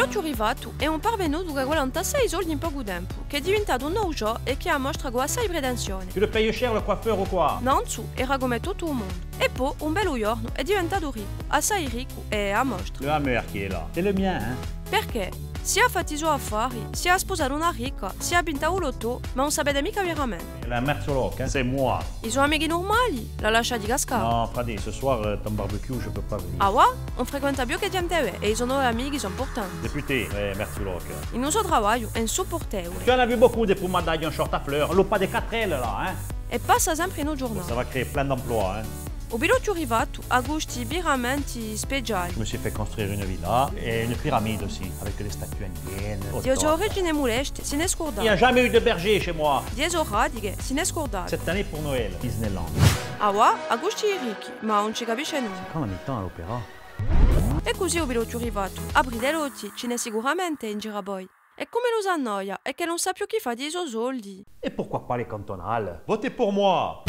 biglietto arrivato è un parvenuto che guadagna assai soldi in poco tempo, che è diventato un nuovo gioco e che ha mostrato assai pretensione. Tu le payes cher le coiffeur ou quoi? Non su, era come tutto il mondo. E poi, un bello giorno, è diventato ricco, assai ricco e a mostra. Le hammer qui est là. C'est le mien, hein? Perché? Sia ha fatto i suoi affari, sia ha sposato una ricca, sia ha vinto un lotto, ma non sapete mica veramente. La Merzoloc, hein? C'est moi. I suoi amici normali la lasciati cascare. Non, Freddy, ce soir, ton barbecue, je peux pas venir. Ah ouais? On frequenta più che gente e i suoi nuovi amici sono importanti. Député, Merzoloc. Il nostro lavoro è insopportabile Tu en as vu beaucoup des pomadailles en short à fleurs. L'eau pas des 4L, là, hein? e passa sempre in un Ça giornale. va créer plein d'emplois, hein? O biglietto arrivato ha gusti veramente Je speciali. me suis fait construire une villa et une pyramide aussi, avec des statues indiennes. Di sue origini moleste se ne è Il n'y a scordato. jamais eu de berger chez moi. Di sue radiche se ne è scordato. Cette année pour Noël, Disneyland. Ah ouais? Ha gusti ricchi, ma non ci capisce nulla. Quand on est temps à l'opéra? E così o biglietto arrivato. Apri dei lotti, ce n'è sicuramente in giraboi. E come lo s'annoia, è che non sa più chi fa di suoi soldi. Et pourquoi pas les cantonales? Votez pour moi!